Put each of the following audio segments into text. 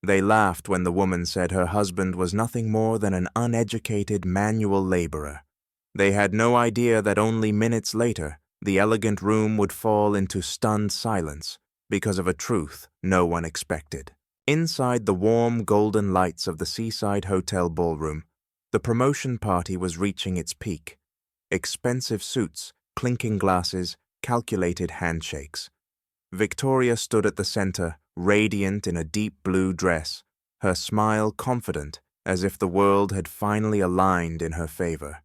They laughed when the woman said her husband was nothing more than an uneducated manual laborer. They had no idea that only minutes later, the elegant room would fall into stunned silence because of a truth no one expected. Inside the warm golden lights of the seaside hotel ballroom, the promotion party was reaching its peak. Expensive suits, clinking glasses, calculated handshakes. Victoria stood at the center, radiant in a deep blue dress, her smile confident as if the world had finally aligned in her favor.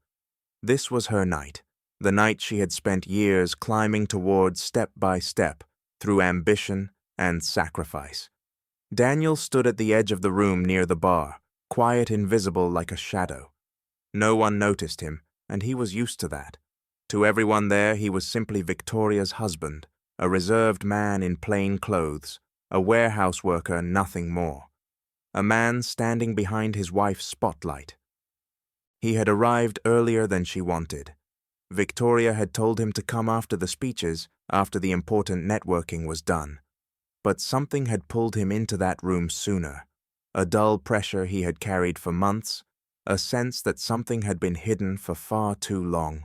This was her night, the night she had spent years climbing towards step by step through ambition and sacrifice. Daniel stood at the edge of the room near the bar, quiet, invisible like a shadow. No one noticed him, and he was used to that. To everyone there, he was simply Victoria's husband, a reserved man in plain clothes, a warehouse worker, nothing more. A man standing behind his wife's spotlight. He had arrived earlier than she wanted. Victoria had told him to come after the speeches, after the important networking was done. But something had pulled him into that room sooner. A dull pressure he had carried for months, a sense that something had been hidden for far too long.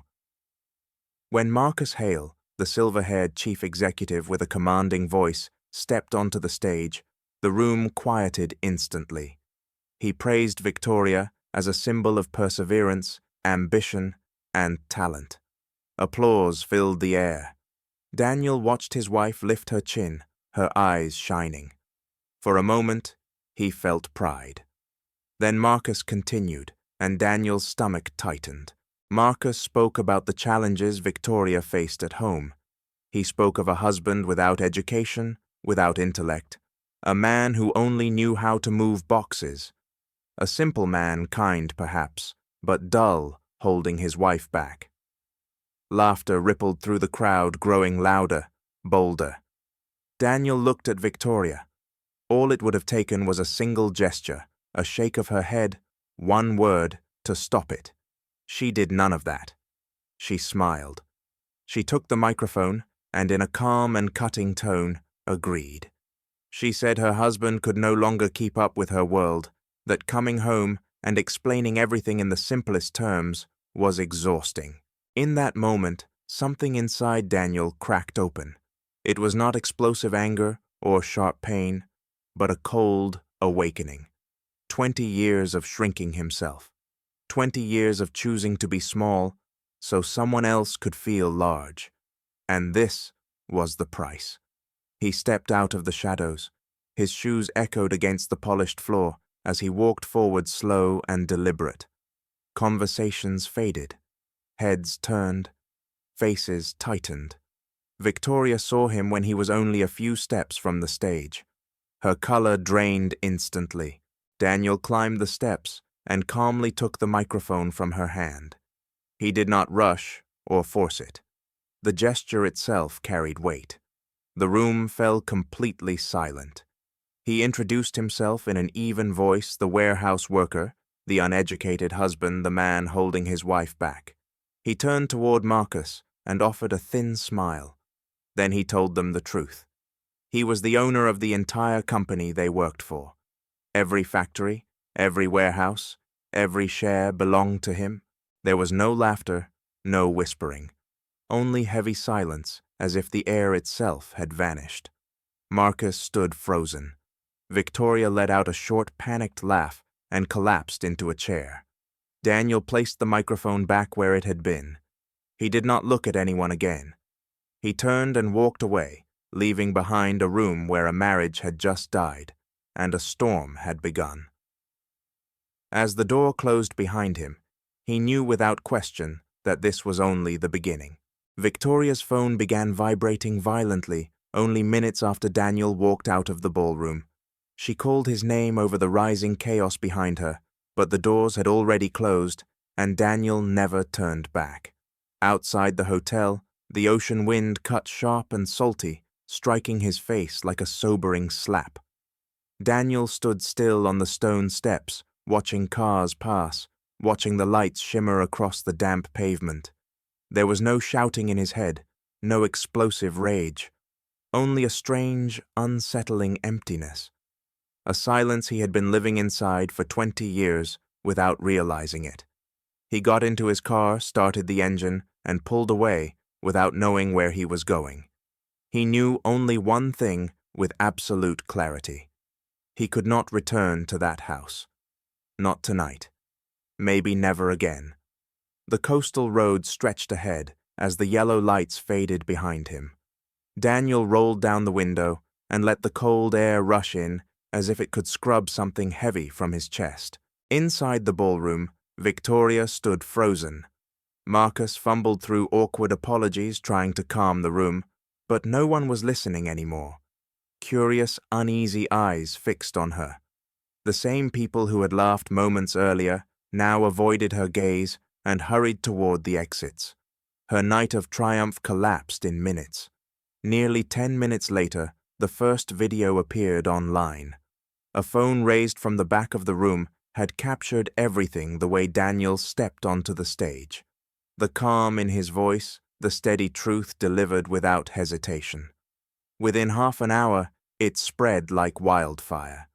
When Marcus Hale, the silver-haired chief executive with a commanding voice, stepped onto the stage, the room quieted instantly. He praised Victoria as a symbol of perseverance, ambition, and talent. Applause filled the air. Daniel watched his wife lift her chin, her eyes shining. For a moment, he felt pride. Then Marcus continued, and Daniel's stomach tightened. Marcus spoke about the challenges Victoria faced at home. He spoke of a husband without education, without intellect, a man who only knew how to move boxes. A simple man, kind perhaps, but dull, holding his wife back. Laughter rippled through the crowd, growing louder, bolder. Daniel looked at Victoria. All it would have taken was a single gesture, a shake of her head, one word, to stop it. She did none of that. She smiled. She took the microphone, and in a calm and cutting tone, agreed. She said her husband could no longer keep up with her world, that coming home and explaining everything in the simplest terms was exhausting. In that moment, something inside Daniel cracked open. It was not explosive anger or sharp pain, but a cold awakening. 20 years of shrinking himself. 20 years of choosing to be small so someone else could feel large. And this was the price. He stepped out of the shadows. His shoes echoed against the polished floor as he walked forward, slow and deliberate. Conversations faded. Heads turned. Faces tightened. Victoria saw him when he was only a few steps from the stage. Her color drained instantly. Daniel climbed the steps and calmly took the microphone from her hand. He did not rush or force it. The gesture itself carried weight. The room fell completely silent. He introduced himself in an even voice, the warehouse worker, the uneducated husband, the man holding his wife back. He turned toward Marcus and offered a thin smile. Then he told them the truth. He was the owner of the entire company they worked for. Every factory, every warehouse, every share belonged to him. There was no laughter, no whispering. Only heavy silence, as if the air itself had vanished. Marcus stood frozen. Victoria let out a short, panicked laugh and collapsed into a chair. Daniel placed the microphone back where it had been. He did not look at anyone again. He turned and walked away, leaving behind a room where a marriage had just died and a storm had begun. As the door closed behind him, he knew without question that this was only the beginning. Victoria's phone began vibrating violently only minutes after Daniel walked out of the ballroom. She called his name over the rising chaos behind her, but the doors had already closed, and Daniel never turned back. Outside the hotel, the ocean wind cut sharp and salty, striking his face like a sobering slap. Daniel stood still on the stone steps, watching cars pass, watching the lights shimmer across the damp pavement. There was no shouting in his head, no explosive rage, only a strange, unsettling emptiness. a silence he had been living inside for 20 years without realizing it. He got into his car, started the engine, and pulled away without knowing where he was going. He knew only one thing with absolute clarity. He could not return to that house. Not tonight. Maybe never again. The coastal road stretched ahead as the yellow lights faded behind him. Daniel rolled down the window and let the cold air rush in as if it could scrub something heavy from his chest. Inside the ballroom, Victoria stood frozen. Marcus fumbled through awkward apologies trying to calm the room, but no one was listening anymore. Curious, uneasy eyes fixed on her. The same people who had laughed moments earlier now avoided her gaze and hurried toward the exits. Her night of triumph collapsed in minutes. Nearly 10 minutes later, the first video appeared online. A phone raised from the back of the room had captured everything the way Daniel stepped onto the stage. The calm in his voice, the steady truth delivered without hesitation. Within half an hour, it spread like wildfire.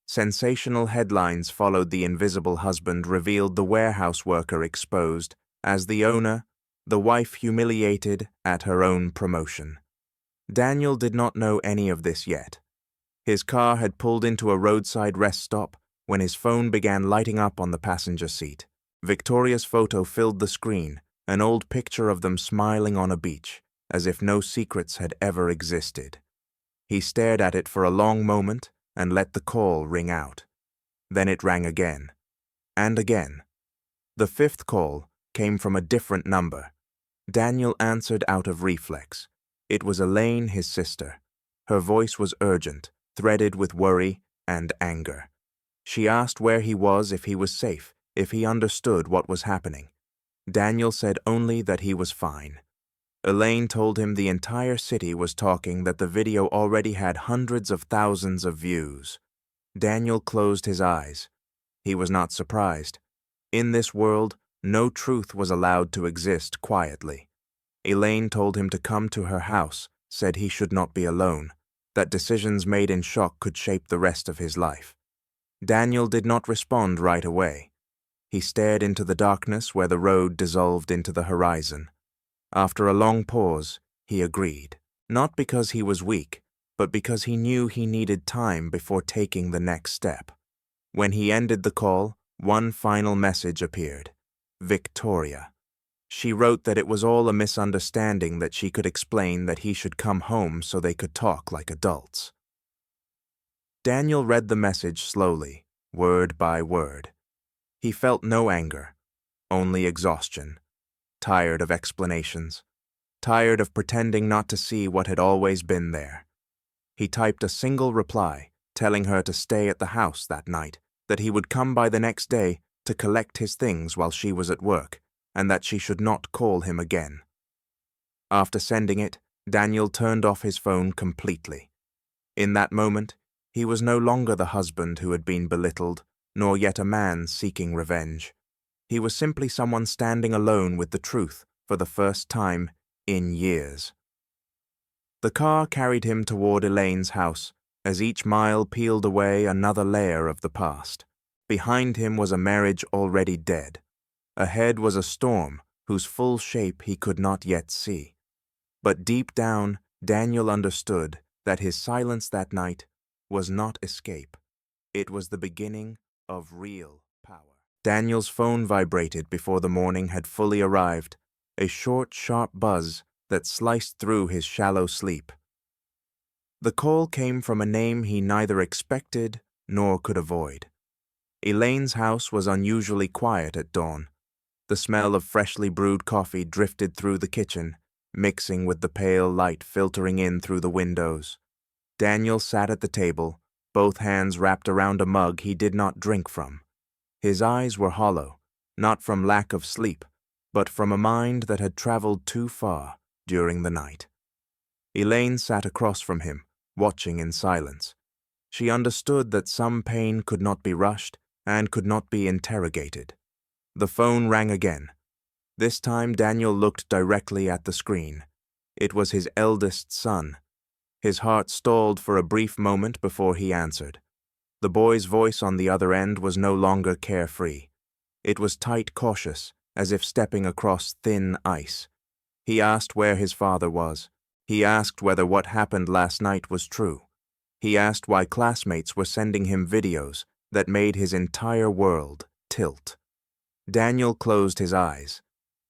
Sensational headlines followed. The invisible husband revealed, the warehouse worker exposed, as the owner, the wife humiliated at her own promotion. Daniel did not know any of this yet. His car had pulled into a roadside rest stop when his phone began lighting up on the passenger seat. Victoria's photo filled the screen, an old picture of them smiling on a beach, as if no secrets had ever existed. He stared at it for a long moment and let the call ring out. Then it rang again. And again. The fifth call came from a different number. Daniel answered out of reflex. It was Elaine, his sister. Her voice was urgent, threaded with worry and anger. She asked where he was, if he was safe, if he understood what was happening. Daniel said only that he was fine. Elaine told him the entire city was talking, that the video already had hundreds of thousands of views. Daniel closed his eyes. He was not surprised. In this world, no truth was allowed to exist quietly. Elaine told him to come to her house, said he should not be alone, that decisions made in shock could shape the rest of his life. Daniel did not respond right away. He stared into the darkness where the road dissolved into the horizon. After a long pause, he agreed, not because he was weak, but because he knew he needed time before taking the next step. When he ended the call, one final message appeared. Victoria. She wrote that it was all a misunderstanding, that she could explain, that he should come home so they could talk like adults. Daniel read the message slowly, word by word. He felt no anger, only exhaustion. Tired of explanations, tired of pretending not to see what had always been there. He typed a single reply, telling her to stay at the house that night, that he would come by the next day to collect his things while she was at work, and that she should not call him again. After sending it, Daniel turned off his phone completely. In that moment, he was no longer the husband who had been belittled, nor yet a man seeking revenge. He was simply someone standing alone with the truth for the first time in years. The car carried him toward Elaine's house, as each mile peeled away another layer of the past. Behind him was a marriage already dead. Ahead was a storm whose full shape he could not yet see. But deep down, Daniel understood that his silence that night was not escape. It was the beginning of real power. Daniel's phone vibrated before the morning had fully arrived, a short, sharp buzz that sliced through his shallow sleep. The call came from a name he neither expected nor could avoid. Elaine's house was unusually quiet at dawn. The smell of freshly brewed coffee drifted through the kitchen, mixing with the pale light filtering in through the windows. Daniel sat at the table, both hands wrapped around a mug he did not drink from. His eyes were hollow, not from lack of sleep, but from a mind that had traveled too far during the night. Elaine sat across from him, watching in silence. She understood that some pain could not be rushed and could not be interrogated. The phone rang again. This time Daniel looked directly at the screen. It was his eldest son. His heart stalled for a brief moment before he answered. The boy's voice on the other end was no longer carefree. It was tight, cautious, as if stepping across thin ice. He asked where his father was. He asked whether what happened last night was true. He asked why classmates were sending him videos that made his entire world tilt. Daniel closed his eyes.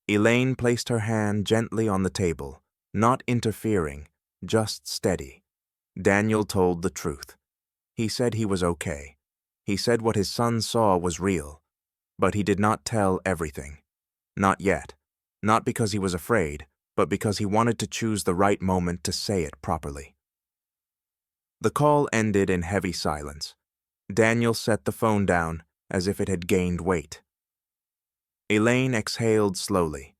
Elaine placed her hand gently on the table, not interfering, just steady. Daniel told the truth. He said he was okay. He said what his son saw was real. But he did not tell everything. Not yet. Not because he was afraid, but because he wanted to choose the right moment to say it properly. The call ended in heavy silence. Daniel set the phone down as if it had gained weight. Elaine exhaled slowly.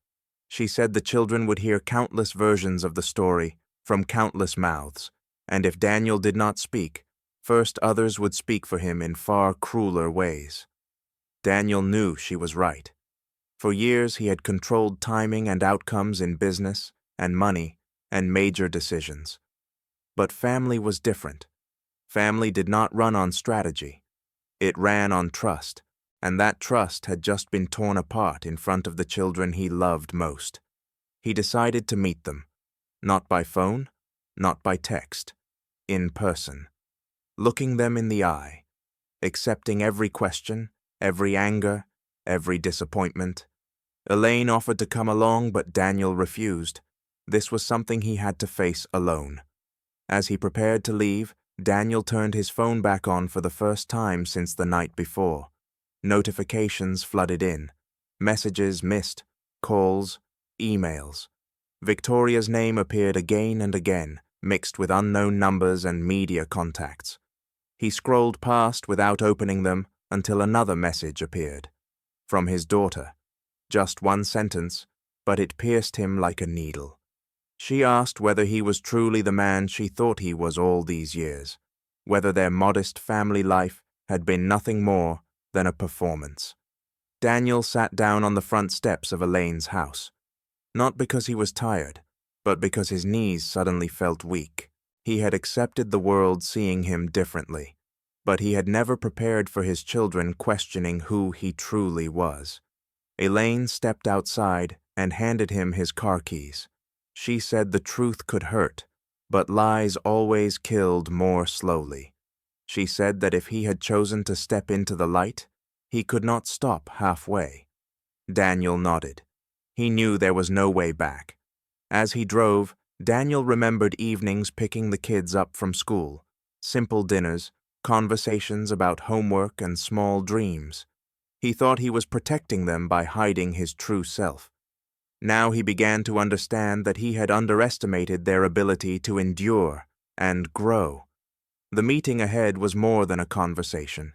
She said the children would hear countless versions of the story from countless mouths, and if Daniel did not speak, first others would speak for him in far crueler ways. Daniel knew she was right. For years he had controlled timing and outcomes in business and money and major decisions. But family was different. Family did not run on strategy. It ran on trust, and that trust had just been torn apart in front of the children he loved most. He decided to meet them, not by phone, not by text, in person, looking them in the eye, accepting every question, every anger, every disappointment. Elaine offered to come along, but Daniel refused. This was something he had to face alone. As he prepared to leave, Daniel turned his phone back on for the first time since the night before. Notifications flooded in. Messages missed. Calls. Emails. Victoria's name appeared again and again, mixed with unknown numbers and media contacts. He scrolled past without opening them until another message appeared. From his daughter. Just one sentence, but it pierced him like a needle. She asked whether he was truly the man she thought he was all these years, whether their modest family life had been nothing more than a performance. Daniel sat down on the front steps of Elaine's house, not because he was tired, but because his knees suddenly felt weak. He had accepted the world seeing him differently, but he had never prepared for his children questioning who he truly was. Elaine stepped outside and handed him his car keys. She said the truth could hurt, but lies always killed more slowly. She said that if he had chosen to step into the light, he could not stop halfway. Daniel nodded. He knew there was no way back. As he drove, Daniel remembered evenings picking the kids up from school, simple dinners, conversations about homework and small dreams. He thought he was protecting them by hiding his true self. Now he began to understand that he had underestimated their ability to endure and grow. The meeting ahead was more than a conversation.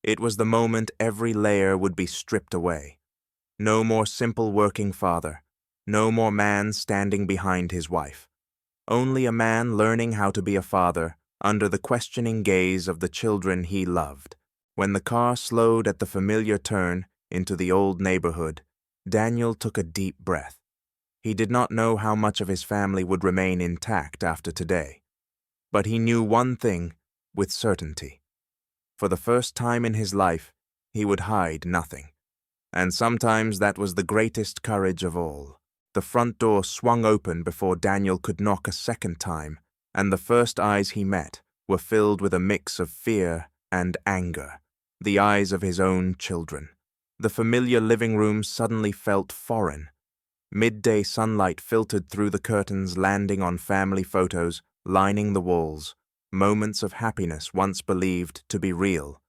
It was the moment every layer would be stripped away. No more simple working father. No more man standing behind his wife. Only a man learning how to be a father under the questioning gaze of the children he loved. When the car slowed at the familiar turn into the old neighborhood, Daniel took a deep breath. He did not know how much of his family would remain intact after today. But he knew one thing with certainty. For the first time in his life, he would hide nothing. And sometimes that was the greatest courage of all. The front door swung open before Daniel could knock a second time, and the first eyes he met were filled with a mix of fear and anger, the eyes of his own children. The familiar living room suddenly felt foreign. Midday sunlight filtered through the curtains, landing on family photos, lining the walls, moments of happiness once believed to be real.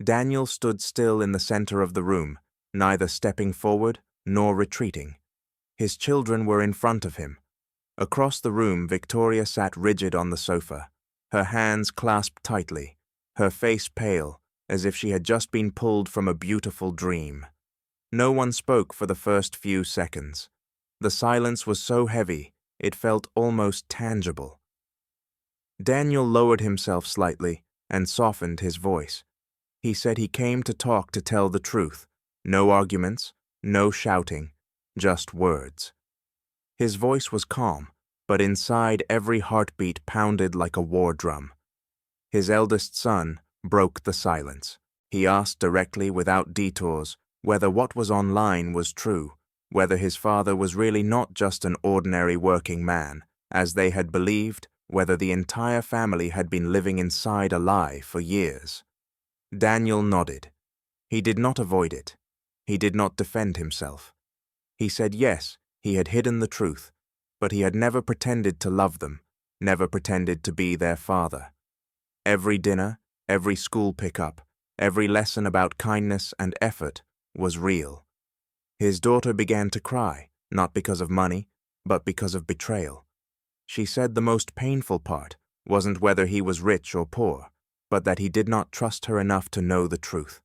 Daniel stood still in the center of the room, neither stepping forward nor retreating. His children were in front of him. Across the room, Victoria sat rigid on the sofa, her hands clasped tightly, her face pale, as if she had just been pulled from a beautiful dream. No one spoke for the first few seconds. The silence was so heavy, it felt almost tangible. Daniel lowered himself slightly and softened his voice. He said he came to talk to tell the truth. No arguments, no shouting, just words. His voice was calm, but inside every heartbeat pounded like a war drum. His eldest son, broke the silence. He asked directly, without detours, whether what was online was true, whether his father was really not just an ordinary working man, as they had believed, whether the entire family had been living inside a lie for years. Daniel nodded. He did not avoid it. He did not defend himself. He said yes, he had hidden the truth, but he had never pretended to love them, never pretended to be their father. Every dinner, every school pickup, every lesson about kindness and effort was real. His daughter began to cry, not because of money, but because of betrayal. She said the most painful part wasn't whether he was rich or poor, but that he did not trust her enough to know the truth.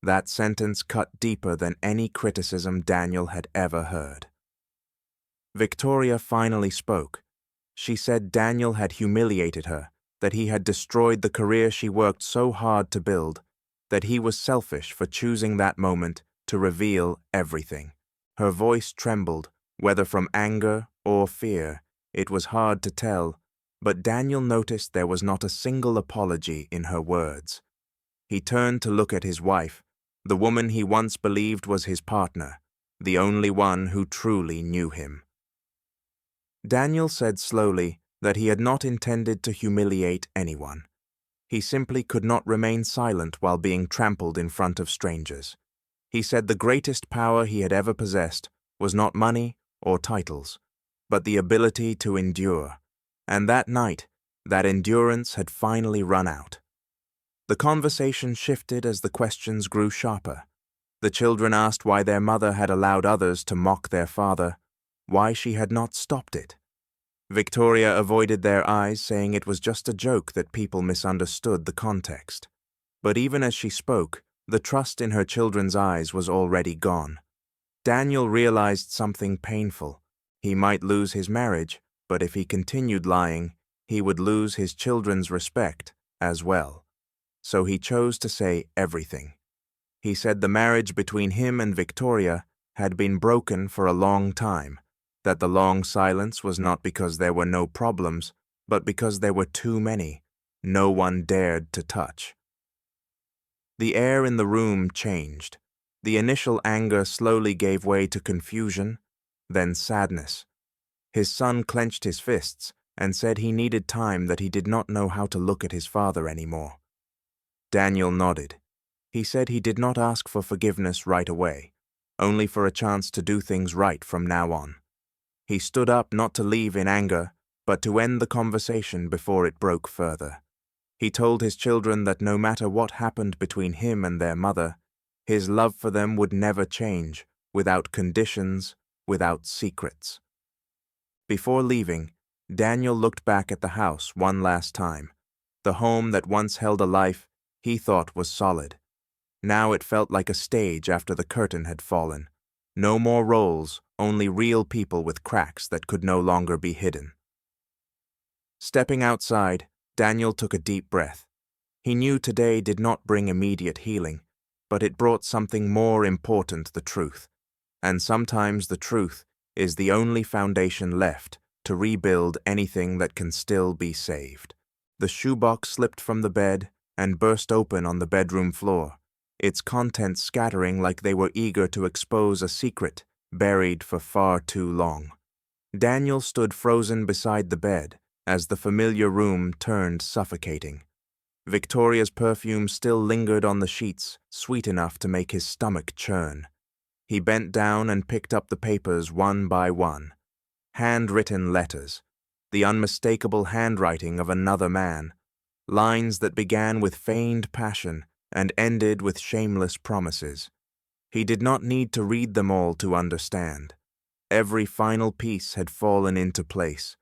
That sentence cut deeper than any criticism Daniel had ever heard. Victoria finally spoke. She said Daniel had humiliated her, that he had destroyed the career she worked so hard to build, that he was selfish for choosing that moment to reveal everything. Her voice trembled, whether from anger or fear. It was hard to tell, but Daniel noticed there was not a single apology in her words. He turned to look at his wife, the woman he once believed was his partner, the only one who truly knew him. Daniel said slowly that he had not intended to humiliate anyone. He simply could not remain silent while being trampled in front of strangers. He said the greatest power he had ever possessed was not money or titles, but the ability to endure. And that night, that endurance had finally run out. The conversation shifted as the questions grew sharper. The children asked why their mother had allowed others to mock their father, why she had not stopped it. Victoria avoided their eyes, saying it was just a joke that people misunderstood the context. But even as she spoke, the trust in her children's eyes was already gone. Daniel realized something painful. He might lose his marriage, but if he continued lying, he would lose his children's respect as well. So he chose to say everything. He said the marriage between him and Victoria had been broken for a long time, that the long silence was not because there were no problems, but because there were too many. No one dared to touch. The air in the room changed. The initial anger slowly gave way to confusion, then sadness. His son clenched his fists and said he needed time, that he did not know how to look at his father anymore. Daniel nodded. He said he did not ask for forgiveness right away, only for a chance to do things right from now on. He stood up not to leave in anger, but to end the conversation before it broke further. He told his children that no matter what happened between him and their mother, his love for them would never change, without conditions, without secrets. Before leaving, Daniel looked back at the house one last time, the home that once held a life he thought was solid. Now it felt like a stage after the curtain had fallen. No more roles, only real people with cracks that could no longer be hidden. Stepping outside, Daniel took a deep breath. He knew today did not bring immediate healing, but it brought something more important, the truth. And sometimes the truth is the only foundation left to rebuild anything that can still be saved. The shoebox slipped from the bed and burst open on the bedroom floor, its contents scattering like they were eager to expose a secret buried for far too long. Daniel stood frozen beside the bed as the familiar room turned suffocating. Victoria's perfume still lingered on the sheets, sweet enough to make his stomach churn. He bent down and picked up the papers one by one. Handwritten letters, the unmistakable handwriting of another man, lines that began with feigned passion and ended with shameless promises. He did not need to read them all to understand. Every final piece had fallen into place.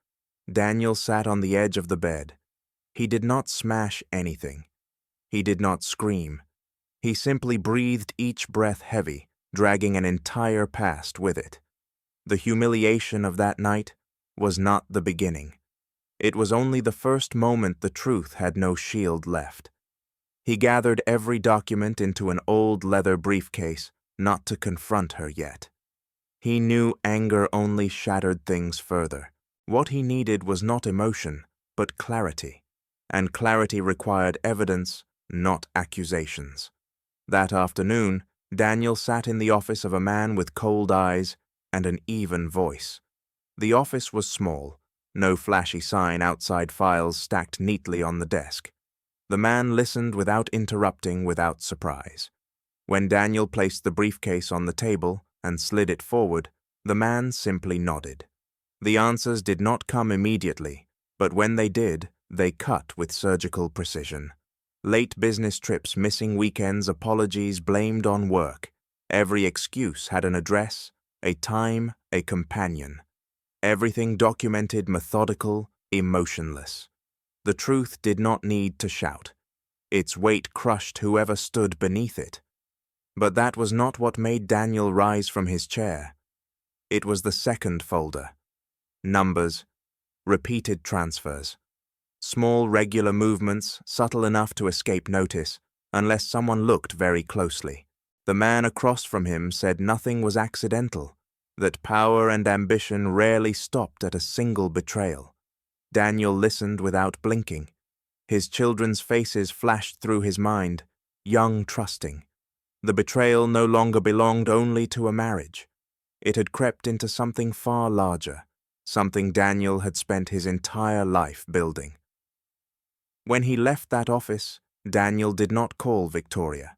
Daniel sat on the edge of the bed. He did not smash anything. He did not scream. He simply breathed each breath heavy, dragging an entire past with it. The humiliation of that night was not the beginning. It was only the first moment the truth had no shield left. He gathered every document into an old leather briefcase, not to confront her yet. He knew anger only shattered things further. What he needed was not emotion, but clarity. And clarity required evidence, not accusations. That afternoon, Daniel sat in the office of a man with cold eyes and an even voice. The office was small, no flashy sign outside, files stacked neatly on the desk. The man listened without interrupting, without surprise. When Daniel placed the briefcase on the table and slid it forward, the man simply nodded. The answers did not come immediately, but when they did, they cut with surgical precision. Late business trips, missing weekends, apologies blamed on work. Every excuse had an address, a time, a companion. Everything documented, methodical, emotionless. The truth did not need to shout. Its weight crushed whoever stood beneath it. But that was not what made Daniel rise from his chair. It was the second folder. Numbers, repeated transfers. Small, regular movements, subtle enough to escape notice, unless someone looked very closely. The man across from him said nothing was accidental, that power and ambition rarely stopped at a single betrayal. Daniel listened without blinking. His children's faces flashed through his mind, young, trusting. The betrayal no longer belonged only to a marriage. It had crept into something far larger, something Daniel had spent his entire life building. When he left that office, Daniel did not call Victoria.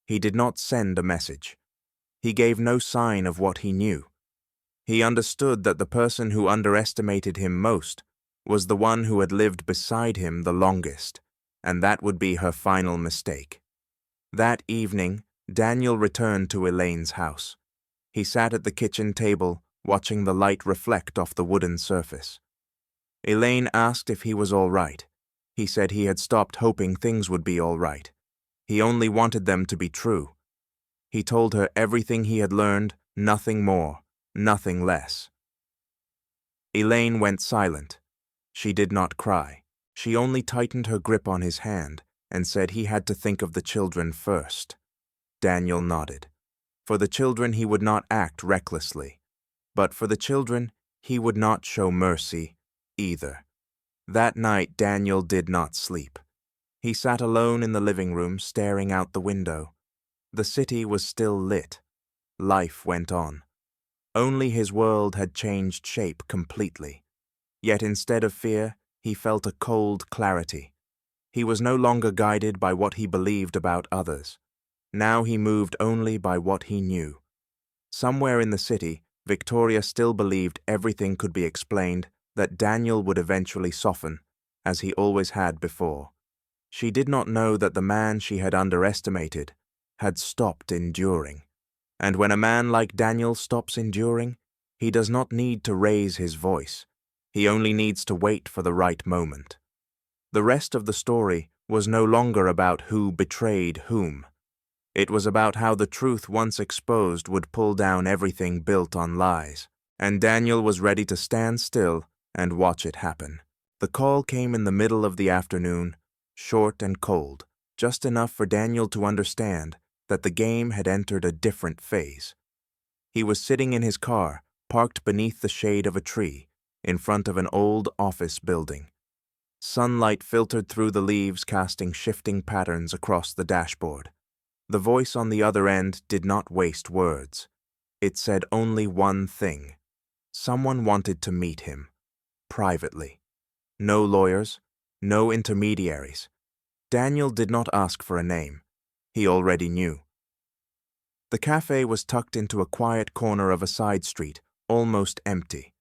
He did not send a message. He gave no sign of what he knew. He understood that the person who underestimated him most was the one who had lived beside him the longest, and that would be her final mistake. That evening, Daniel returned to Elaine's house. He sat at the kitchen table, watching the light reflect off the wooden surface. Elaine asked if he was all right. He said he had stopped hoping things would be all right. He only wanted them to be true. He told her everything he had learned, nothing more, nothing less. Elaine went silent. She did not cry. She only tightened her grip on his hand and said he had to think of the children first. Daniel nodded. For the children he would not act recklessly. But for the children he would not show mercy either. That night Daniel did not sleep. He sat alone in the living room, staring out the window. The city was still lit. Life went on. Only his world had changed shape completely. Yet instead of fear, he felt a cold clarity. He was no longer guided by what he believed about others. Now he moved only by what he knew. Somewhere in the city, Victoria still believed everything could be explained, that Daniel would eventually soften, as he always had before. She did not know that the man she had underestimated had stopped enduring. And when a man like Daniel stops enduring, he does not need to raise his voice. He only needs to wait for the right moment. The rest of the story was no longer about who betrayed whom. It was about how the truth once exposed would pull down everything built on lies. And Daniel was ready to stand still and watch it happen. The call came in the middle of the afternoon, short and cold, just enough for Daniel to understand that the game had entered a different phase. He was sitting in his car, parked beneath the shade of a tree, in front of an old office building. Sunlight filtered through the leaves, casting shifting patterns across the dashboard. The voice on the other end did not waste words. It said only one thing. Someone wanted to meet him. Privately. No lawyers, no intermediaries. Daniel did not ask for a name. He already knew. The cafe was tucked into a quiet corner of a side street, almost empty.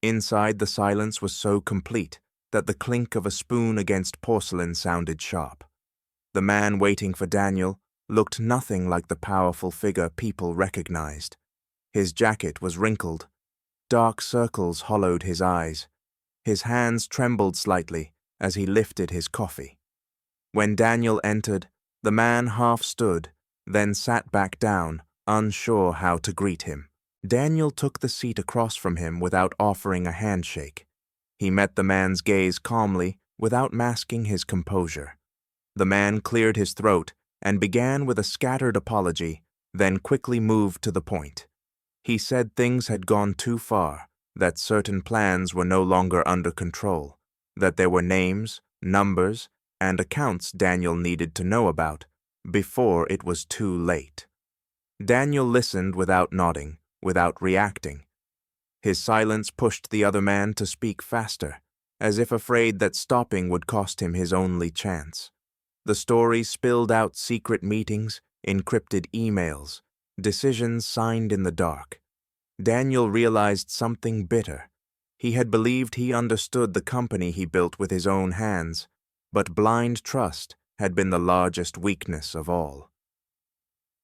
Inside, the silence was so complete that the clink of a spoon against porcelain sounded sharp. The man waiting for Daniel looked nothing like the powerful figure people recognized. His jacket was wrinkled. Dark circles hollowed his eyes. His hands trembled slightly as he lifted his coffee. When Daniel entered, the man half stood, then sat back down, unsure how to greet him. Daniel took the seat across from him without offering a handshake. He met the man's gaze calmly, without masking his composure. The man cleared his throat and began with a scattered apology, then quickly moved to the point. He said things had gone too far, that certain plans were no longer under control, that there were names, numbers, and accounts Daniel needed to know about before it was too late. Daniel listened without nodding, without reacting. His silence pushed the other man to speak faster, as if afraid that stopping would cost him his only chance. The story spilled out secret meetings, encrypted emails, decisions signed in the dark. Daniel realized something bitter. He had believed he understood the company he built with his own hands, but blind trust had been the largest weakness of all.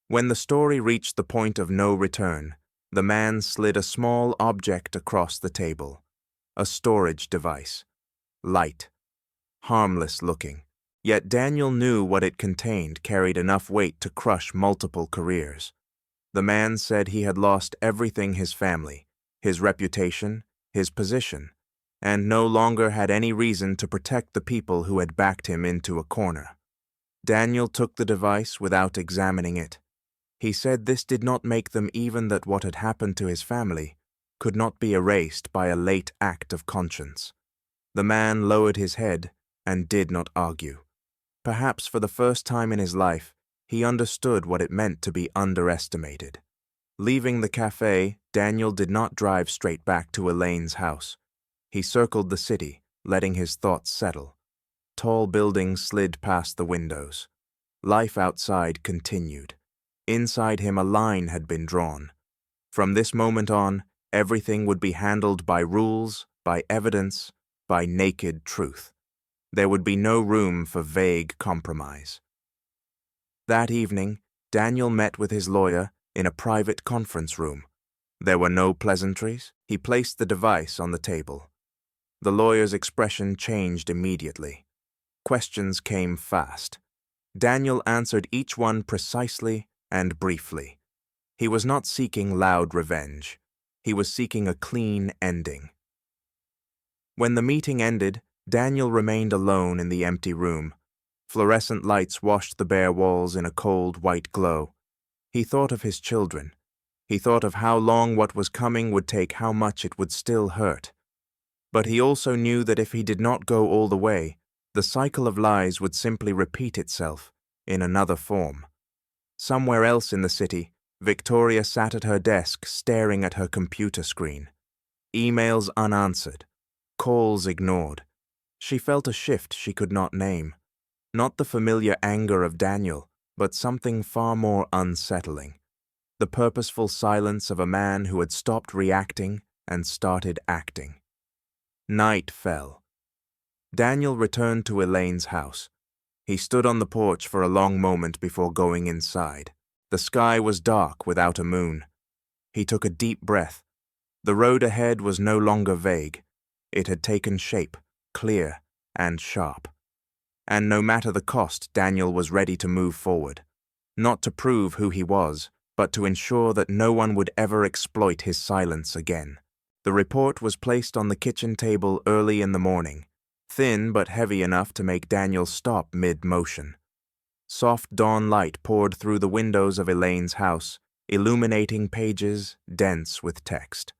When the story reached the point of no return, the man slid a small object across the table, a storage device, light, harmless looking. Yet Daniel knew what it contained carried enough weight to crush multiple careers. The man said he had lost everything: his family, his reputation, his position, and no longer had any reason to protect the people who had backed him into a corner. Daniel took the device without examining it. He said this did not make them, even that what had happened to his family could not be erased by a late act of conscience. The man lowered his head and did not argue. Perhaps for the first time in his life, he understood what it meant to be underestimated. Leaving the cafe, Daniel did not drive straight back to Elaine's house. He circled the city, letting his thoughts settle. Tall buildings slid past the windows. Life outside continued. Inside him a line had been drawn. From this moment on, everything would be handled by rules, by evidence, by naked truth. There would be no room for vague compromise. That evening, Daniel met with his lawyer in a private conference room. There were no pleasantries. He placed the device on the table. The lawyer's expression changed immediately. Questions came fast. Daniel answered each one precisely and briefly. He was not seeking loud revenge. He was seeking a clean ending. When the meeting ended, Daniel remained alone in the empty room. Fluorescent lights washed the bare walls in a cold white glow. He thought of his children. He thought of how long what was coming would take, how much it would still hurt. But he also knew that if he did not go all the way, the cycle of lies would simply repeat itself in another form. Somewhere else in the city, Victoria sat at her desk staring at her computer screen. Emails unanswered, calls ignored. She felt a shift she could not name. Not the familiar anger of Daniel, but something far more unsettling. The purposeful silence of a man who had stopped reacting and started acting. Night fell. Daniel returned to Elaine's house. He stood on the porch for a long moment before going inside. The sky was dark without a moon. He took a deep breath. The road ahead was no longer vague. It had taken shape, clear and sharp. And no matter the cost, Daniel was ready to move forward. Not to prove who he was, but to ensure that no one would ever exploit his silence again. The report was placed on the kitchen table early in the morning, thin but heavy enough to make Daniel stop mid-motion. Soft dawn light poured through the windows of Elaine's house, illuminating pages dense with text.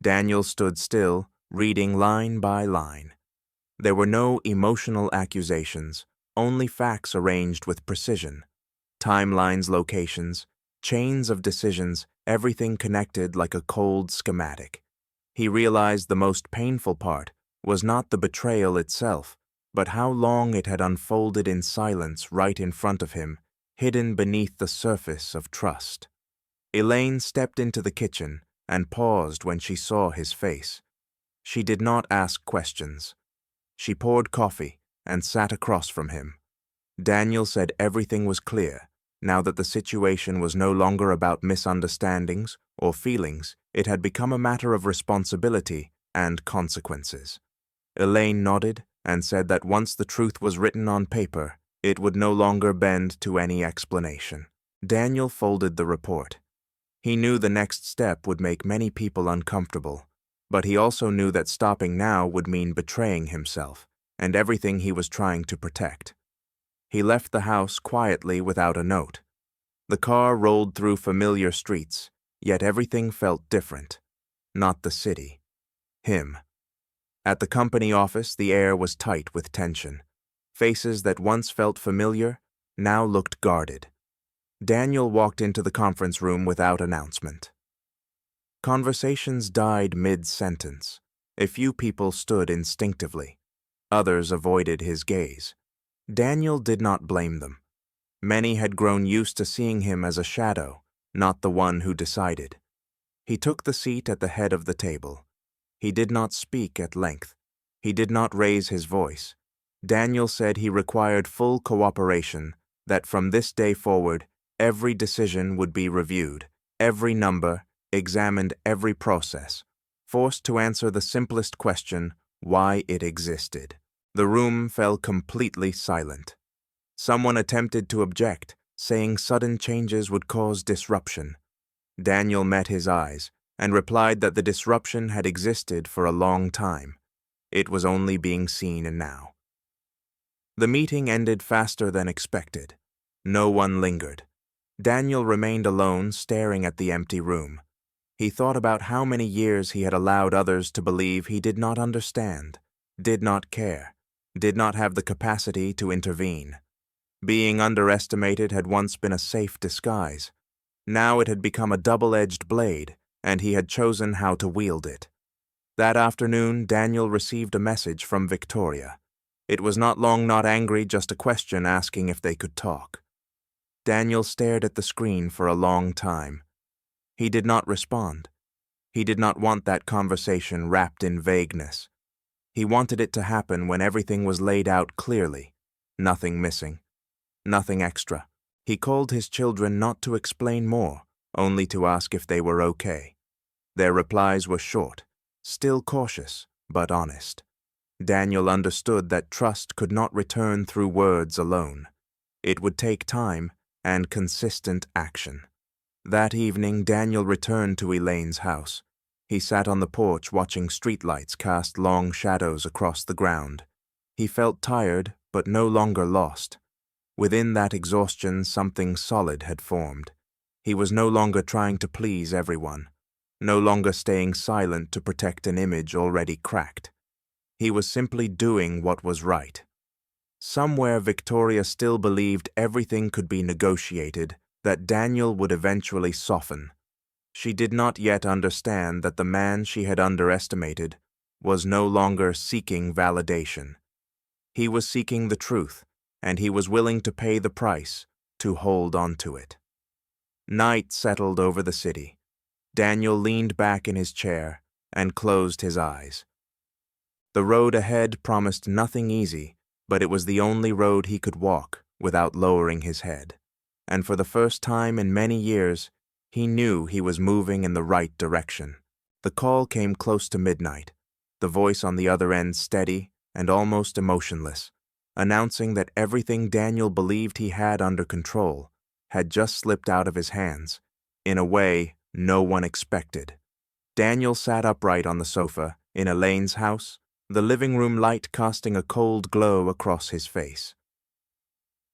Daniel stood still, reading line by line. There were no emotional accusations, only facts arranged with precision. Timelines, locations, chains of decisions, everything connected like a cold schematic. He realized the most painful part was not the betrayal itself, but how long it had unfolded in silence right in front of him, hidden beneath the surface of trust. Elaine stepped into the kitchen and paused when she saw his face. She did not ask questions. She poured coffee and sat across from him. Daniel said everything was clear. Now that the situation was no longer about misunderstandings or feelings, it had become a matter of responsibility and consequences. Elaine nodded and said that once the truth was written on paper, it would no longer bend to any explanation. Daniel folded the report. He knew the next step would make many people uncomfortable, but he also knew that stopping now would mean betraying himself and everything he was trying to protect. He left the house quietly without a note. The car rolled through familiar streets, yet everything felt different. Not the city. Him. At the company office, the air was tight with tension. Faces that once felt familiar now looked guarded. Daniel walked into the conference room without announcement. Conversations died mid-sentence. A few people stood instinctively. Others avoided his gaze. Daniel did not blame them. Many had grown used to seeing him as a shadow, not the one who decided. He took the seat at the head of the table. He did not speak at length. He did not raise his voice. Daniel said he required full cooperation, that from this day forward, every decision would be reviewed, every number, examined every process, forced to answer the simplest question, why it existed. The room fell completely silent. Someone attempted to object, saying sudden changes would cause disruption. Daniel met his eyes and replied that the disruption had existed for a long time. It was only being seen now. The meeting ended faster than expected. No one lingered. Daniel remained alone, staring at the empty room. He thought about how many years he had allowed others to believe he did not understand, did not care, did not have the capacity to intervene. Being underestimated had once been a safe disguise. Now it had become a double-edged blade, and he had chosen how to wield it. That afternoon, Daniel received a message from Victoria. It was not long, not angry, just a question asking if they could talk. Daniel stared at the screen for a long time. He did not respond. He did not want that conversation wrapped in vagueness. He wanted it to happen when everything was laid out clearly, nothing missing, nothing extra. He called his children not to explain more, only to ask if they were okay. Their replies were short, still cautious, but honest. Daniel understood that trust could not return through words alone. It would take time and consistent action. That evening, Daniel returned to Elaine's house. He sat on the porch watching streetlights cast long shadows across the ground. He felt tired, but no longer lost. Within that exhaustion, something solid had formed. He was no longer trying to please everyone, no longer staying silent to protect an image already cracked. He was simply doing what was right. Somewhere Victoria still believed everything could be negotiated, that Daniel would eventually soften. She did not yet understand that the man she had underestimated was no longer seeking validation. He was seeking the truth, and he was willing to pay the price to hold on to it. Night settled over the city. Daniel leaned back in his chair and closed his eyes. The road ahead promised nothing easy, but it was the only road he could walk without lowering his head. And for the first time in many years, he knew he was moving in the right direction. The call came close to midnight, the voice on the other end steady and almost emotionless, announcing that everything Daniel believed he had under control had just slipped out of his hands, in a way no one expected. Daniel sat upright on the sofa in Elaine's house, the living room light casting a cold glow across his face.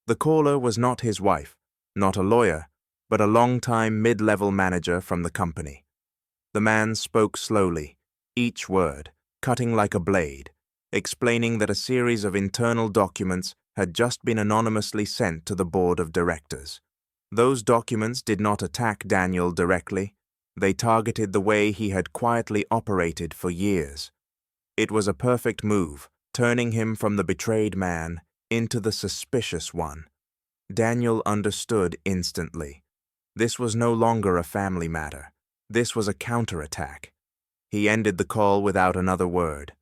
The caller was not his wife, not a lawyer, but a long-time mid-level manager from the company. The man spoke slowly, each word cutting like a blade, explaining that a series of internal documents had just been anonymously sent to the board of directors. Those documents did not attack Daniel directly. They targeted the way he had quietly operated for years. It was a perfect move, turning him from the betrayed man into the suspicious one. Daniel understood instantly. This was no longer a family matter. This was a counterattack. He ended the call without another word.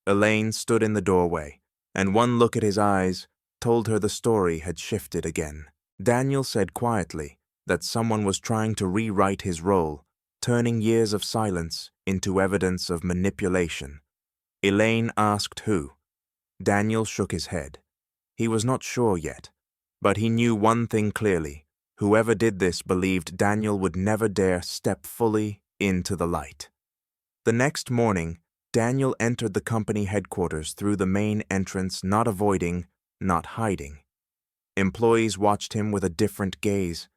Elaine stood in the doorway, and one look at his eyes told her the story had shifted again. Daniel said quietly that someone was trying to rewrite his role, turning years of silence into evidence of manipulation. Elaine asked who. Daniel shook his head. He was not sure yet, but he knew one thing clearly. Whoever did this believed Daniel would never dare step fully into the light. The next morning, Daniel entered the company headquarters through the main entrance, not avoiding, not hiding. Employees watched him with a different gaze.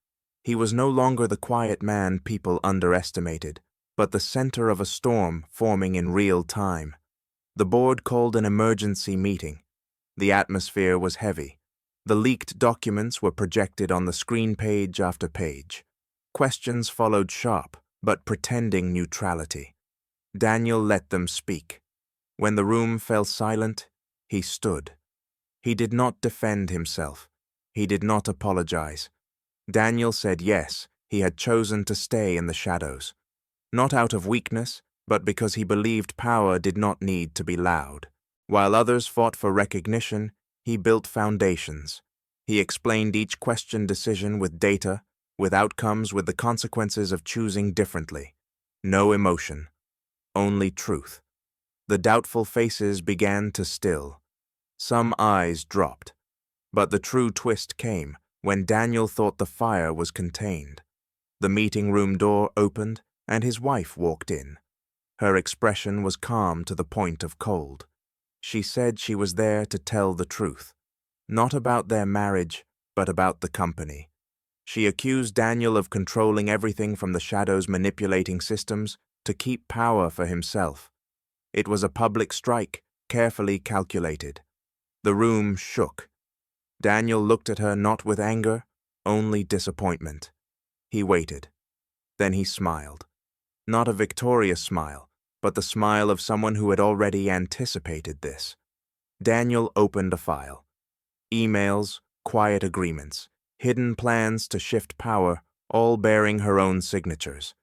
He was no longer the quiet man people underestimated, but the center of a storm forming in real time. The board called an emergency meeting. The atmosphere was heavy. The leaked documents were projected on the screen page after page. Questions followed sharp, but pretending neutrality. Daniel let them speak. When the room fell silent, he stood. He did not defend himself. He did not apologize. Daniel said yes, he had chosen to stay in the shadows. Not out of weakness, but because he believed power did not need to be loud. While others fought for recognition, he built foundations. He explained each question decision with data, with outcomes, with the consequences of choosing differently. No emotion, only truth. The doubtful faces began to still. Some eyes dropped. But the true twist came when Daniel thought the fire was contained. The meeting room door opened and his wife walked in. Her expression was calm to the point of cold. She said she was there to tell the truth, not about their marriage, but about the company. She accused Daniel of controlling everything from the shadows' manipulating systems to keep power for himself. It was a public strike, carefully calculated. The room shook. Daniel looked at her not with anger, only disappointment. He waited. Then he smiled. Not a victorious smile, but the smile of someone who had already anticipated this. Daniel opened a file. Emails, quiet agreements, hidden plans to shift power, all bearing her own signatures.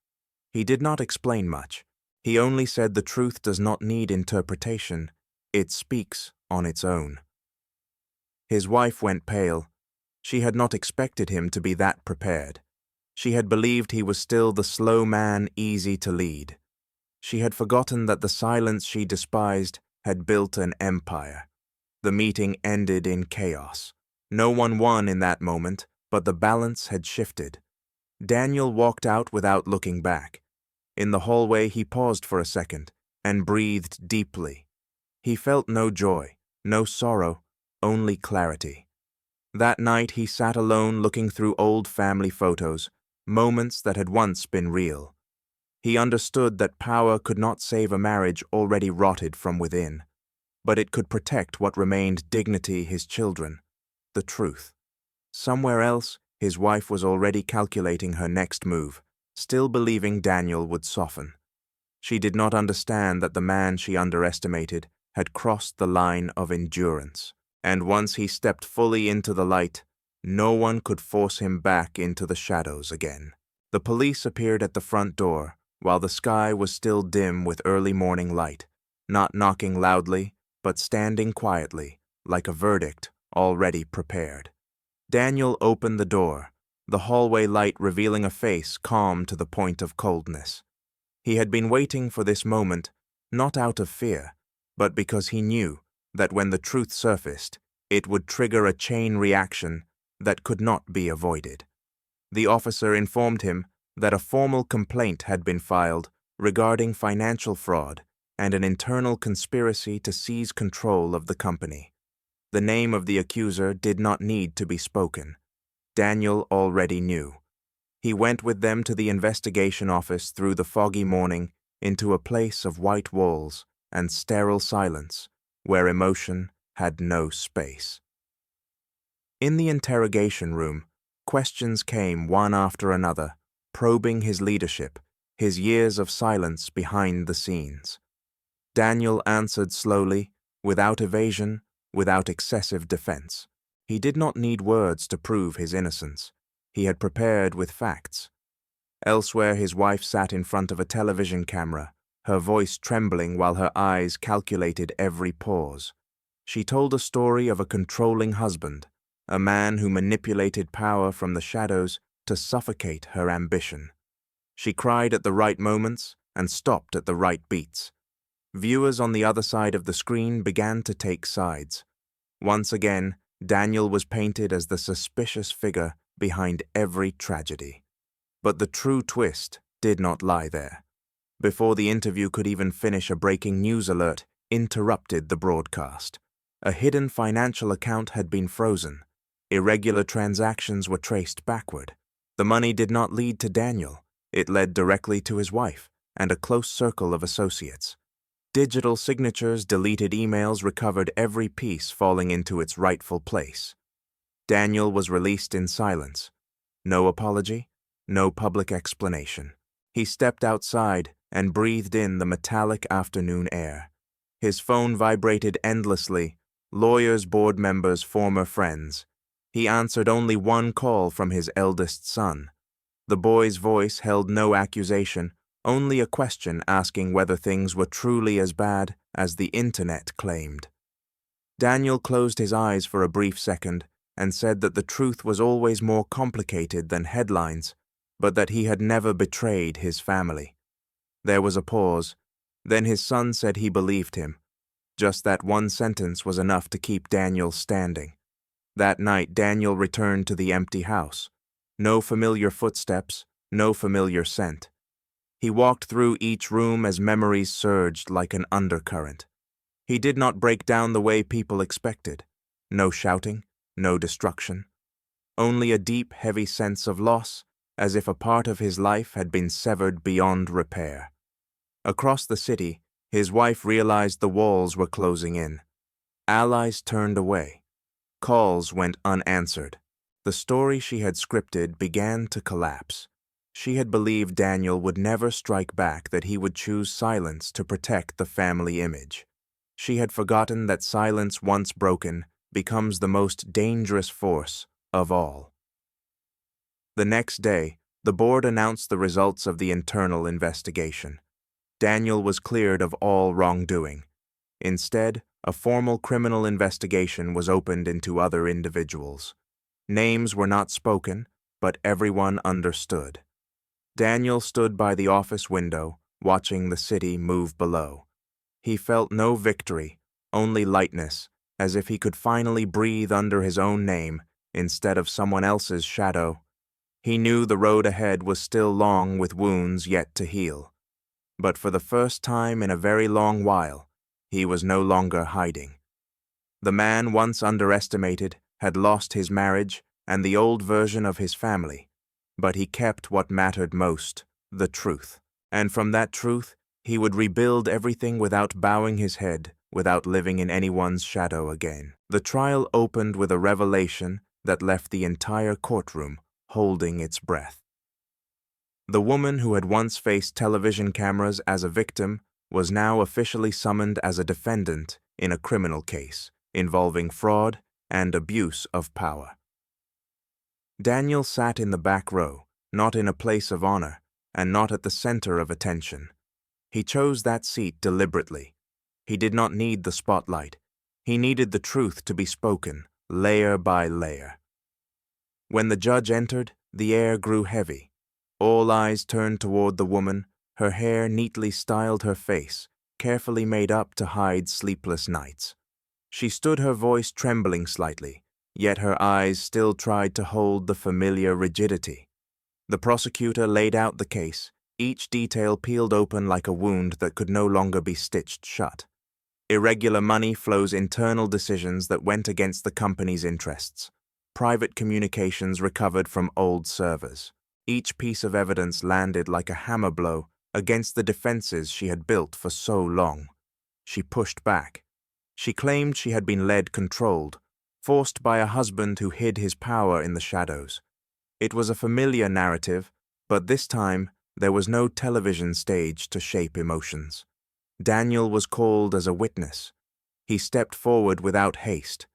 He did not explain much. He only said the truth does not need interpretation. It speaks on its own. His wife went pale. She had not expected him to be that prepared. She had believed he was still the slow man easy to lead. She had forgotten that the silence she despised had built an empire. The meeting ended in chaos. No one won in that moment, but the balance had shifted. Daniel walked out without looking back. In the hallway he paused for a second and breathed deeply. He felt no joy, no sorrow, only clarity. That night he sat alone looking through old family photos, moments that had once been real. He understood that power could not save a marriage already rotted from within, but it could protect what remained dignity, his children, the truth. Somewhere else, his wife was already calculating her next move, still believing Daniel would soften. She did not understand that the man she underestimated had crossed the line of endurance, and once he stepped fully into the light, no one could force him back into the shadows again. The police appeared at the front door, while the sky was still dim with early morning light, not knocking loudly, but standing quietly, like a verdict already prepared. Daniel opened the door, the hallway light revealing a face calm to the point of coldness. He had been waiting for this moment, not out of fear, but because he knew that when the truth surfaced, it would trigger a chain reaction that could not be avoided. The officer informed him that a formal complaint had been filed regarding financial fraud and an internal conspiracy to seize control of the company. The name of the accuser did not need to be spoken. Daniel already knew. He went with them to the investigation office through the foggy morning into a place of white walls and sterile silence where emotion had no space. In the interrogation room, questions came one after another, probing his leadership, his years of silence behind the scenes. Daniel answered slowly, without evasion, without excessive defense. He did not need words to prove his innocence. He had prepared with facts. Elsewhere, his wife sat in front of a television camera, her voice trembling while her eyes calculated every pause. She told a story of a controlling husband, a man who manipulated power from the shadows to suffocate her ambition. She cried at the right moments and stopped at the right beats. Viewers on the other side of the screen began to take sides. Once again, Daniel was painted as the suspicious figure behind every tragedy. But the true twist did not lie there. Before the interview could even finish, a breaking news alert interrupted the broadcast. A hidden financial account had been frozen. Irregular transactions were traced backward. The money did not lead to Daniel. It led directly to his wife and a close circle of associates. Digital signatures, deleted emails recovered every piece falling into its rightful place. Daniel was released in silence. No apology, no public explanation. He stepped outside and breathed in the metallic afternoon air. His phone vibrated endlessly, lawyers, board members, former friends. He answered only one call from his eldest son. The boy's voice held no accusation, only a question asking whether things were truly as bad as the internet claimed. Daniel closed his eyes for a brief second and said that the truth was always more complicated than headlines, but that he had never betrayed his family. There was a pause. Then his son said he believed him. Just that one sentence was enough to keep Daniel standing. That night, Daniel returned to the empty house. No familiar footsteps, no familiar scent. He walked through each room as memories surged like an undercurrent. He did not break down the way people expected. No shouting, no destruction. Only a deep, heavy sense of loss, as if a part of his life had been severed beyond repair. Across the city, his wife realized the walls were closing in. Allies turned away. Calls went unanswered. The story she had scripted began to collapse. She had believed Daniel would never strike back, that he would choose silence to protect the family image. She had forgotten that silence once broken becomes the most dangerous force of all. The next day, the board announced the results of the internal investigation. Daniel was cleared of all wrongdoing. Instead, a formal criminal investigation was opened into other individuals. Names were not spoken, but everyone understood. Daniel stood by the office window, watching the city move below. He felt no victory, only lightness, as if he could finally breathe under his own name instead of someone else's shadow. He knew the road ahead was still long with wounds yet to heal. But for the first time in a very long while, he was no longer hiding. The man once underestimated had lost his marriage and the old version of his family, but he kept what mattered most, the truth. And from that truth, he would rebuild everything without bowing his head, without living in anyone's shadow again. The trial opened with a revelation that left the entire courtroom holding its breath. The woman who had once faced television cameras as a victim was now officially summoned as a defendant in a criminal case involving fraud and abuse of power. Daniel sat in the back row, not in a place of honor, and not at the center of attention. He chose that seat deliberately. He did not need the spotlight. He needed the truth to be spoken, layer by layer. When the judge entered, the air grew heavy. All eyes turned toward the woman. Her hair neatly styled her face, carefully made up to hide sleepless nights. She stood, her voice trembling slightly, yet her eyes still tried to hold the familiar rigidity. The prosecutor laid out the case, each detail peeled open like a wound that could no longer be stitched shut. Irregular money flows, internal decisions that went against the company's interests, private communications recovered from old servers. Each piece of evidence landed like a hammer blow against the defenses she had built for so long. She pushed back. She claimed she had been led, controlled, forced by a husband who hid his power in the shadows. It was a familiar narrative, but this time there was no television stage to shape emotions. Daniel was called as a witness. He stepped forward without haste.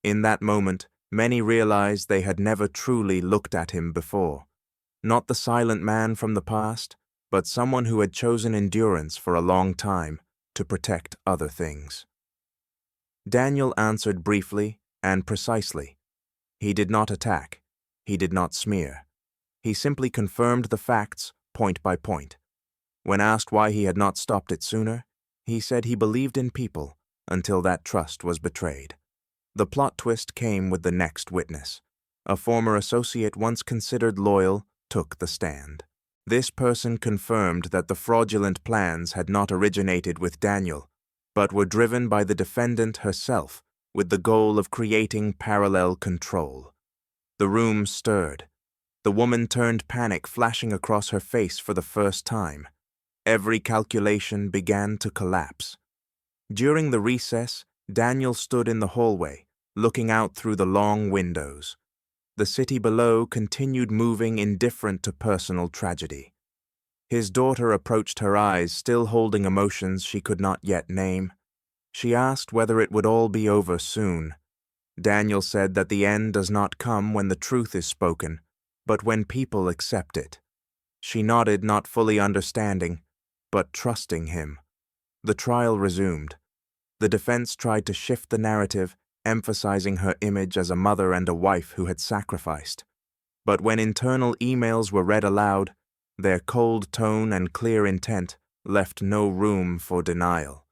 In that moment, many realized they had never truly looked at him before. Not the silent man from the past, but someone who had chosen endurance for a long time to protect other things. Daniel answered briefly and precisely. He did not attack. He did not smear. He simply confirmed the facts point by point. When asked why he had not stopped it sooner, he said he believed in people until that trust was betrayed. The plot twist came with the next witness. A former associate once considered loyal took the stand. This person confirmed that the fraudulent plans had not originated with Daniel, but were driven by the defendant herself with the goal of creating parallel control. The room stirred. The woman turned, panic flashing across her face for the first time. Every calculation began to collapse. During the recess, Daniel stood in the hallway, looking out through the long windows. The city below continued moving indifferent to personal tragedy. His daughter approached her eyes, still holding emotions she could not yet name. She asked whether it would all be over soon. Daniel said that the end does not come when the truth is spoken, but when people accept it. She nodded, not fully understanding, but trusting him. The trial resumed. The defense tried to shift the narrative, emphasizing her image as a mother and a wife who had sacrificed. But when internal emails were read aloud, their cold tone and clear intent left no room for denial.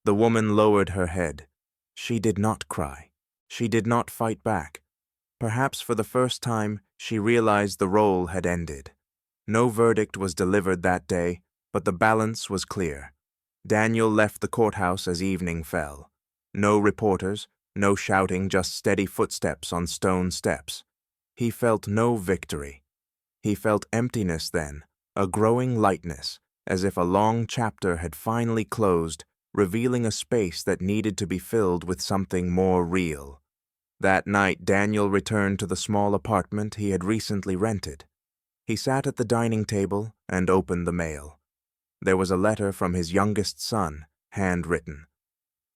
The woman lowered her head. She did not cry. She did not fight back. Perhaps for the first time, she realized the role had ended. No verdict was delivered that day, but the balance was clear. Daniel left the courthouse as evening fell. No reporters, no shouting, just steady footsteps on stone steps. He felt no victory. He felt emptiness then, a growing lightness, as if a long chapter had finally closed, revealing a space that needed to be filled with something more real. That night, Daniel returned to the small apartment he had recently rented. He sat at the dining table and opened the mail. There was a letter from his youngest son, handwritten.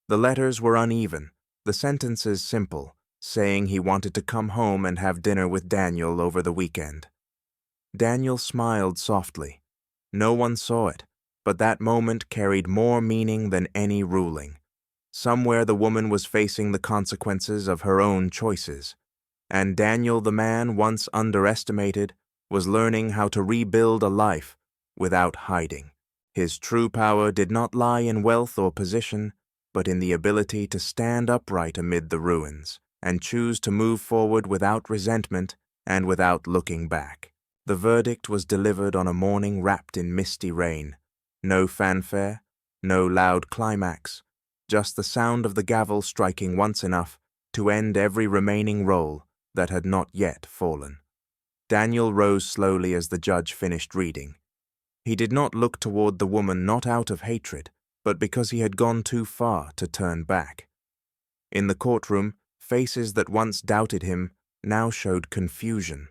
The letters were uneven, the sentences simple, saying he wanted to come home and have dinner with Daniel over the weekend. Daniel smiled softly. No one saw it, but that moment carried more meaning than any ruling. Somewhere the woman was facing the consequences of her own choices, and Daniel, the man once underestimated, was learning how to rebuild a life without hiding. His true power did not lie in wealth or position, but in the ability to stand upright amid the ruins and choose to move forward without resentment and without looking back. The verdict was delivered on a morning wrapped in misty rain. No fanfare, no loud climax, just the sound of the gavel striking once enough to end every remaining roll that had not yet fallen. Daniel rose slowly as the judge finished reading. He did not look toward the woman, not out of hatred, but because he had gone too far to turn back. In the courtroom, faces that once doubted him now showed confusion.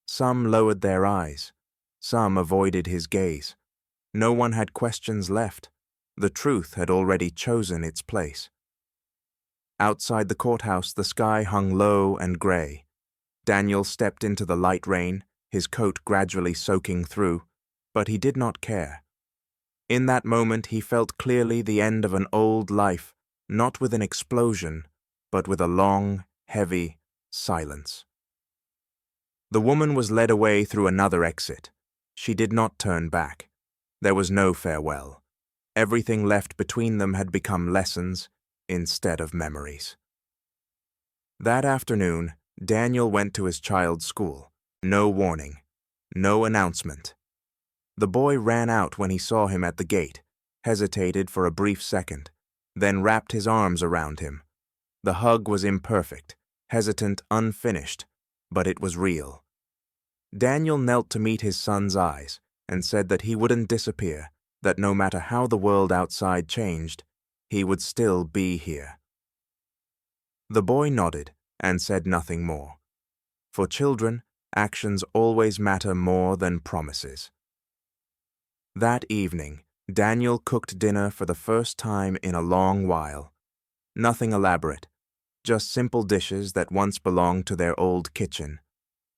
Some lowered their eyes. Some avoided his gaze. No one had questions left. The truth had already chosen its place. Outside the courthouse, the sky hung low and gray. Daniel stepped into the light rain, his coat gradually soaking through, but he did not care. In that moment, he felt clearly the end of an old life, not with an explosion, but with a long, heavy silence. The woman was led away through another exit. She did not turn back. There was no farewell. Everything left between them had become lessons instead of memories. That afternoon, Daniel went to his child's school. No warning. No announcement. The boy ran out when he saw him at the gate, hesitated for a brief second, then wrapped his arms around him. The hug was imperfect, hesitant, unfinished, but it was real. Daniel knelt to meet his son's eyes and said that he wouldn't disappear, that no matter how the world outside changed, he would still be here. The boy nodded and said nothing more. For children, actions always matter more than promises. That evening, Daniel cooked dinner for the first time in a long while. Nothing elaborate, just simple dishes that once belonged to their old kitchen.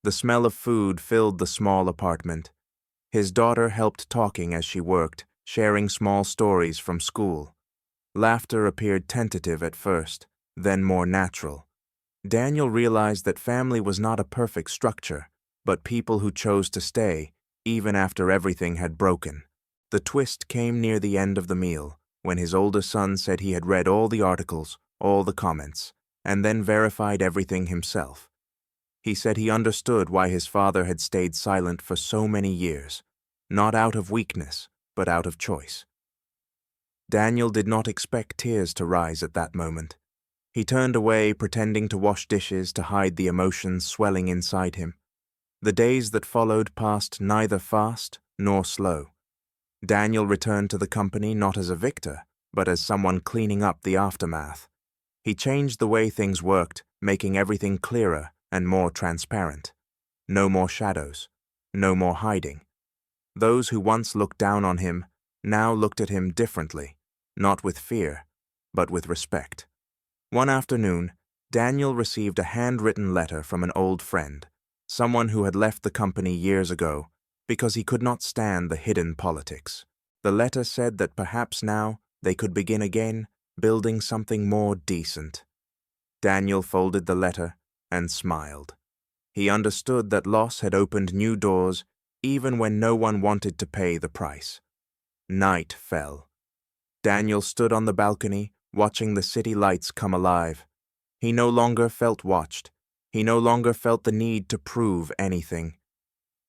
The smell of food filled the small apartment. His daughter helped talking as she worked, sharing small stories from school. Laughter appeared tentative at first, then more natural. Daniel realized that family was not a perfect structure, but people who chose to stay, even after everything had broken. The twist came near the end of the meal, when his older son said he had read all the articles, all the comments, and then verified everything himself. He said he understood why his father had stayed silent for so many years, not out of weakness, but out of choice. Daniel did not expect tears to rise at that moment. He turned away, pretending to wash dishes to hide the emotions swelling inside him. The days that followed passed neither fast nor slow. Daniel returned to the company not as a victor, but as someone cleaning up the aftermath. He changed the way things worked, making everything clearer and more transparent. No more shadows. No more hiding. Those who once looked down on him now looked at him differently, not with fear, but with respect. One afternoon, Daniel received a handwritten letter from an old friend, someone who had left the company years ago because he could not stand the hidden politics. The letter said that perhaps now they could begin again, building something more decent. Daniel folded the letter and smiled. He understood that loss had opened new doors even when no one wanted to pay the price. Night fell. Daniel stood on the balcony, watching the city lights come alive. He no longer felt watched. He no longer felt the need to prove anything.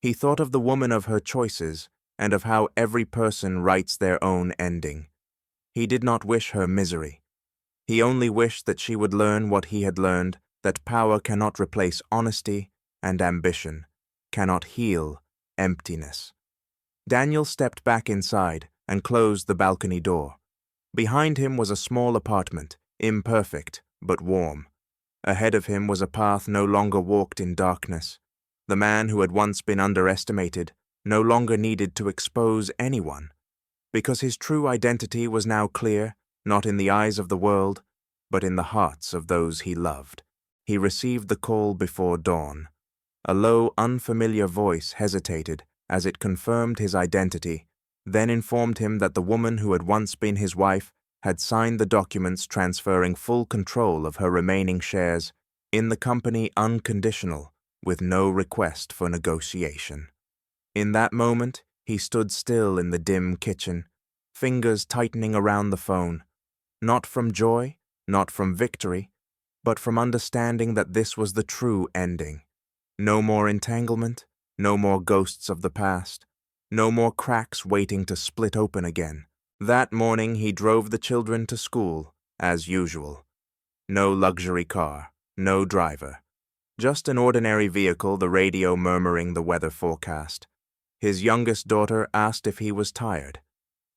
He thought of the woman of her choices and of how every person writes their own ending. He did not wish her misery. He only wished that she would learn what he had learned, that power cannot replace honesty, and ambition cannot heal emptiness. Daniel stepped back inside and closed the balcony door. Behind him was a small apartment, imperfect but warm. Ahead of him was a path no longer walked in darkness. The man who had once been underestimated no longer needed to expose anyone, because his true identity was now clear, not in the eyes of the world, but in the hearts of those he loved. He received the call before dawn. A low, unfamiliar voice hesitated as it confirmed his identity, then informed him that the woman who had once been his wife had signed the documents transferring full control of her remaining shares in the company unconditional, with no request for negotiation. In that moment, he stood still in the dim kitchen, fingers tightening around the phone, not from joy, not from victory, but from understanding that this was the true ending. No more entanglement, no more ghosts of the past, no more cracks waiting to split open again. That morning he drove the children to school, as usual. No luxury car, no driver. Just an ordinary vehicle, the radio murmuring the weather forecast. His youngest daughter asked if he was tired.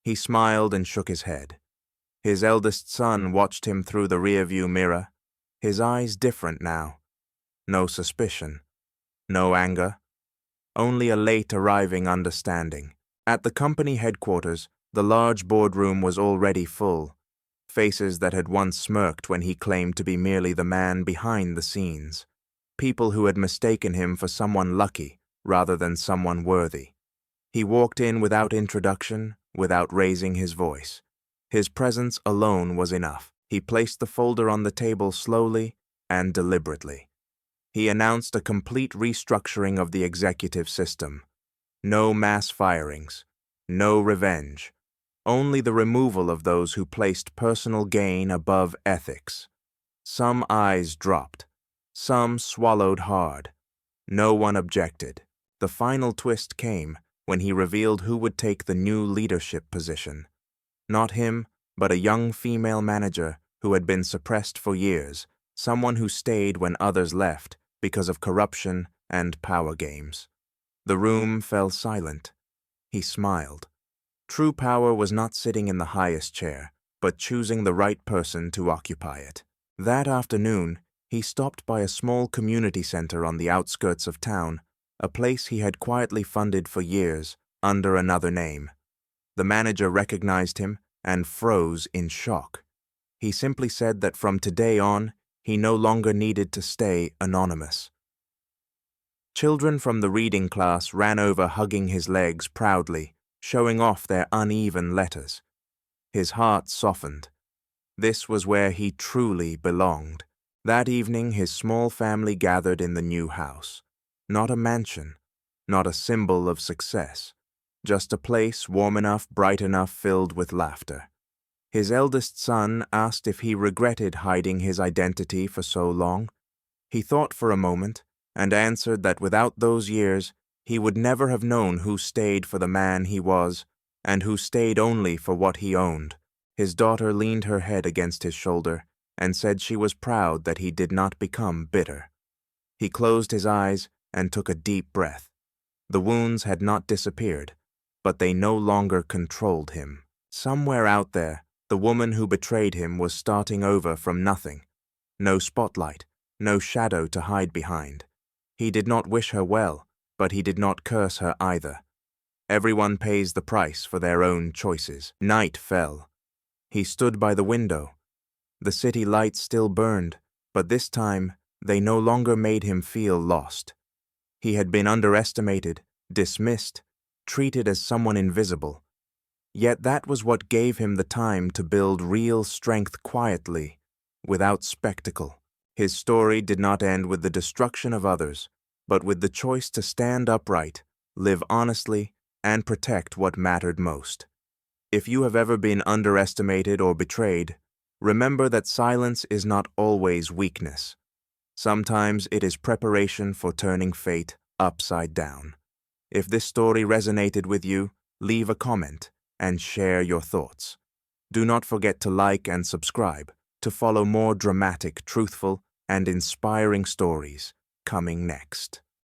He smiled and shook his head. His eldest son watched him through the rearview mirror, his eyes different now. No suspicion. No anger, only a late-arriving understanding. At the company headquarters, the large boardroom was already full, faces that had once smirked when he claimed to be merely the man behind the scenes, people who had mistaken him for someone lucky rather than someone worthy. He walked in without introduction, without raising his voice. His presence alone was enough. He placed the folder on the table slowly and deliberately. He announced a complete restructuring of the executive system. No mass firings, no revenge, only the removal of those who placed personal gain above ethics. Some eyes dropped, some swallowed hard. No one objected. The final twist came when he revealed who would take the new leadership position. Not him, but a young female manager who had been suppressed for years, someone who stayed when others left, because of corruption and power games. The room fell silent. He smiled. True power was not sitting in the highest chair, but choosing the right person to occupy it. That afternoon, he stopped by a small community center on the outskirts of town, a place he had quietly funded for years, under another name. The manager recognized him and froze in shock. He simply said that from today on, he no longer needed to stay anonymous. Children from the reading class ran over hugging his legs proudly, showing off their uneven letters. His heart softened. This was where he truly belonged. That evening his small family gathered in the new house. Not a mansion, not a symbol of success, just a place warm enough, bright enough, filled with laughter. His eldest son asked if he regretted hiding his identity for so long. He thought for a moment and answered that without those years, he would never have known who stayed for the man he was and who stayed only for what he owned. His daughter leaned her head against his shoulder and said she was proud that he did not become bitter. He closed his eyes and took a deep breath. The wounds had not disappeared, but they no longer controlled him. Somewhere out there, The woman who betrayed him was starting over from nothing. No spotlight, no shadow to hide behind. He did not wish her well, but he did not curse her either. Everyone pays the price for their own choices. Night fell. He stood by the window. The city lights still burned, but this time they no longer made him feel lost. He had been underestimated, dismissed, treated as someone invisible. Yet that was what gave him the time to build real strength quietly, without spectacle. His story did not end with the destruction of others, but with the choice to stand upright, live honestly, and protect what mattered most. If you have ever been underestimated or betrayed, remember that silence is not always weakness. Sometimes it is preparation for turning fate upside down. If this story resonated with you, leave a comment and share your thoughts. Do not forget to like and subscribe to follow more dramatic, truthful, and inspiring stories coming next.